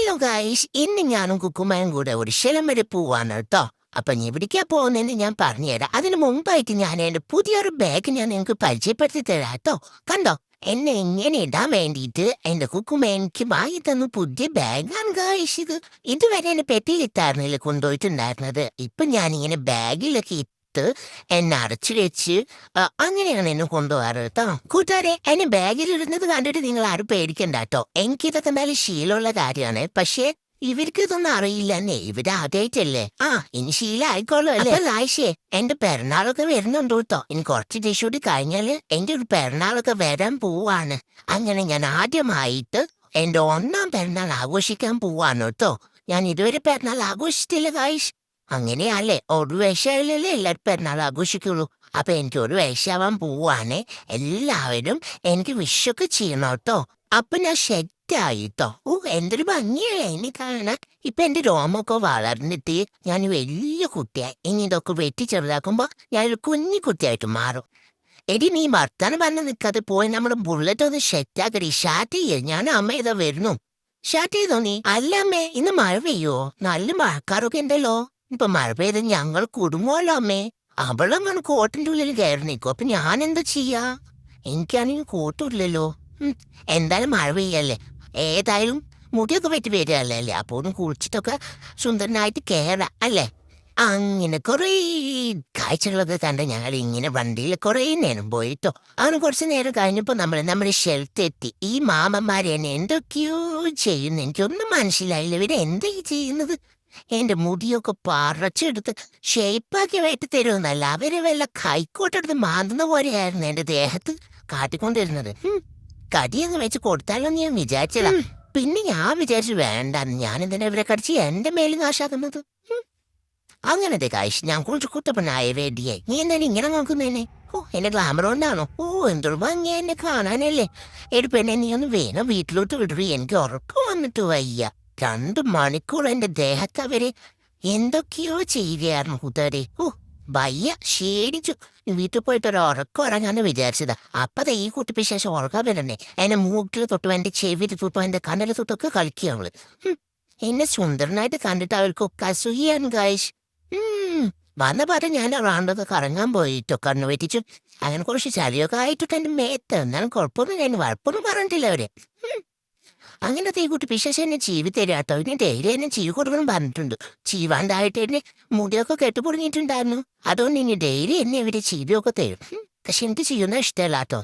Hello guys, ഇന്ന് ഞാനും കുക്കുമ്മയും കൂടെ ഒരു ശലം വരെ പോവാണ് കേട്ടോ. അപ്പൊ നീ എവിടേക്കാ പോകുന്നതെന്ന് ഞാൻ പറഞ്ഞുതരാം. അതിന് മുമ്പായിട്ട് ഞാൻ എന്റെ പുതിയൊരു ബാഗ് ഞാൻ നിങ്ങൾക്ക് പരിചയപ്പെടുത്തി തരാം കേട്ടോ. കണ്ടോ, എന്നെ ഇങ്ങനെ ഇടാൻ വേണ്ടിയിട്ട് എന്റെ കുക്കുമ്മ എനിക്ക് വാങ്ങി തന്നു പുതിയ ബാഗാണ് ഗായ്സ് ഇത്. ഇതുവരെ എന്നെ പെട്ടിയിലിട്ടായിരുന്നില്ല കൊണ്ടുപോയിട്ടുണ്ടായിരുന്നത്. ഇപ്പൊ ഞാനിങ്ങനെ ബാഗിലൊക്കെ എന്നെ അടച്ചു വെച്ച് അങ്ങനെയാണ് എന്നെ കൊണ്ടുപോകാറ് കേട്ടോ. കൂട്ടുകാരെ, എന്നെ ബാഗിലിടുന്നത് കണ്ടിട്ട് നിങ്ങൾ ആരും പേടിക്കണ്ട കേട്ടോ. എനിക്കിതൊക്കെ നല്ല ശീലമുള്ള കാര്യമാണ്. പക്ഷേ ഇവർക്ക് ഇതൊന്നും അറിയില്ലെന്നേ. ഇവര് ആദ്യമായിട്ടല്ലേ. ഇനി ശീലം ആയിക്കോളൂ അല്ലേ. ആയിഷേ, എന്റെ പിറന്നാളൊക്കെ വരുന്നുണ്ട് കേട്ടോ. ഇനി കുറച്ച് ദിവസം കൂടി കഴിഞ്ഞാല് എന്റെ ഒരു പിറന്നാളൊക്കെ വരാൻ പോവാണ്. അങ്ങനെ ഞാൻ ആദ്യമായിട്ട് എന്റെ ഒന്നാം പിറന്നാൾ ആഘോഷിക്കാൻ പോവാണ് കേട്ടോ. ഞാൻ ഇതുവരെ പിറന്നാൾ ആഘോഷിച്ചിട്ടില്ല ഗായ്സ്. അങ്ങനെയല്ലേ, ഒരു വയസ്സായാലല്ലേ എല്ലാവരും പിറന്നാൾ ആഘോഷിക്കുള്ളൂ. അപ്പൊ എനിക്ക് ഒരു വയസ്സാവാൻ പോവാണ്. എല്ലാവരും എനിക്ക് വിഷൊക്കെ ചെയ്യണം കേട്ടോ. അപ്പൊ ഞാൻ സെറ്റായിട്ടോ. എന്തൊരു ഭംഗിയായി എന്നെ കാണാൻ. ഇപ്പൊ എന്റെ രോമൊക്കെ വളർന്നിട്ട് ഞാൻ വലിയ കുട്ടിയായി. ഇനി ഇതൊക്കെ വെട്ടി ചെറുതാക്കുമ്പോ ഞാനൊരു കുഞ്ഞു കുട്ടിയായിട്ട് മാറും. എടി, നീ വർത്താനം പറഞ്ഞ് നിൽക്കാതെ പോയി നമ്മുടെ ബുള്ളറ്റ് ഒന്ന് സെറ്റാക്കടി. സ്റ്റാർട്ട് ചെയ്യേ, ഞാൻ അമ്മ ഇതാ വരുന്നു. സ്റ്റാർട്ട് ചെയ്തോ നീ. അല്ല അമ്മേ, ഇന്ന് മഴ പെയ്യോ? നല്ല മഴക്കാറൊക്കെ ഉണ്ടല്ലോ. ഇപ്പൊ മഴ പെയ്ത് ഞങ്ങൾ കുടുങ്ങുമല്ലോ അമ്മേ. അവളങ്ങനെ കോട്ടിന്റെ ഉള്ളിൽ കയറി നിൽക്കും. അപ്പൊ ഞാൻ എന്താ ചെയ്യാ? എനിക്കാണെങ്കിൽ കോട്ടില്ലല്ലോ. എന്തായാലും മഴ പെയ്യല്ലേ. ഏതായാലും മുടിയൊക്കെ പറ്റി വരികയല്ലേ അല്ലേ. അപ്പൊ ഒന്ന് കുളിച്ചിട്ടൊക്കെ സുന്ദരനായിട്ട് കയറാം അല്ലേ. അങ്ങനെ കുറേ കാഴ്ചകളൊക്കെ കണ്ട് ഞങ്ങൾ ഇങ്ങനെ വണ്ടിയിൽ കുറേ നേരം പോയിട്ടോ. അങ്ങനെ കുറച്ച് നേരം കഴിഞ്ഞപ്പോ നമ്മുടെ ഷെൽത്തെത്തി. ഈ മാമന്മാരെ എന്നെ എന്തൊക്കെയോ ചെയ്യുന്നു. എനിക്കൊന്നും മനസ്സിലായില്ല. ഇവര് എന്താ ഈ ചെയ്യുന്നത്? എന്റെ മുടിയൊക്കെ പറിച്ചെടുത്ത് ഷേപ്പാക്കി വെട്ടി തരുമെന്നല്ല, അവര് വല്ല കൈക്കോട്ടെടുത്ത് മാന്തുന്ന പോലെയായിരുന്നു എന്റെ ദേഹത്ത് കാട്ടിക്കൊണ്ടിരുന്നത്. കടിയൊക്കെ വെച്ച് കൊടുത്താലോന്ന് ഞാൻ വിചാരിച്ചതാ. പിന്നെ ഞാൻ വിചാരിച്ചു വേണ്ടെന്ന്. ഞാൻ എന്തിനാ ഇവരെ കടിച്ച് എന്റെ മേലും കാശാക്കുന്നത്? അങ്ങനത്തെ കാശ് ഞാൻ കുറിച്ച് കുട്ടപ്പനായ റെഡിയായി. നീ എന്താണ് ഇങ്ങനെ നോക്കുന്നേനെ? എന്റെ ഗ്ലാമർ കൊണ്ടാണോ? എന്തൊരു ഭംഗി എന്നെ കാണാനല്ലേ. എടുപ്പെന്നെ, നീ ഒന്ന് വേണം വീട്ടിലോട്ട് വിടറി. എനിക്ക് ഉറക്കം വന്നിട്ട് വയ്യ. 2 മണിക്കൂർ എന്റെ ദേഹത്ത് അവര് എന്തൊക്കെയോ ചെയ്യുകയായിരുന്നു കൂട്ടുകാരെ. വയ്യ, ക്ഷീണിച്ചു. വീട്ടിൽ പോയിട്ട് ഒരു ഉറക്കം ഉറങ്ങാന്ന് വിചാരിച്ചതാ. അപ്പത് ഈ കുട്ടിക്ക് ശേഷം ഉറക്കാൻ വരണേ. എന്നെ മൂക്കിൽ തൊട്ടും എന്റെ ചെവിയിൽ തൊട്ടും എന്റെ കണ്ണിൽ തൊട്ടൊക്കെ കളിക്കുക അവള്. എന്നെ സുന്ദരനായിട്ട് കണ്ടിട്ട് അവർക്കൊക്കെ അസൂയാണ് ഗായ്സ്. വന്ന പാട്ട് ഞാൻ റൗണ്ടൊക്കെ കറങ്ങാൻ പോയിട്ടോ, കണ്ണു വെറ്റിച്ചു. അങ്ങനെ കുറച്ച് ചളിയൊക്കെ ആയിട്ടിട്ട് എന്റെ മേത്ത്. എന്നാലും കുഴപ്പമൊന്നും ഞാൻ വഴപ്പൊന്നും പറഞ്ഞിട്ടില്ല അവര്. അങ്ങനത്തെ ഈ കുട്ടി പിശാച് എന്നെ ചീവി തരാ കേട്ടോ. ഇനി ഡെയിലി എന്നെ ചീവി കൊടുക്കണം പറഞ്ഞിട്ടുണ്ട്. ചീവാണ്ടായിട്ട് എന്നെ മുടിയൊക്കെ കെട്ടുപൊടിഞ്ഞിട്ടുണ്ടായിരുന്നു. അതുകൊണ്ട് ഇനി ഡെയിലി എന്നെ ഇവര് ചീവിയൊക്കെ തരും. പക്ഷെ എനിക്ക് ചെയ്യുന്ന ഇഷ്ടമല്ല കേട്ടോ.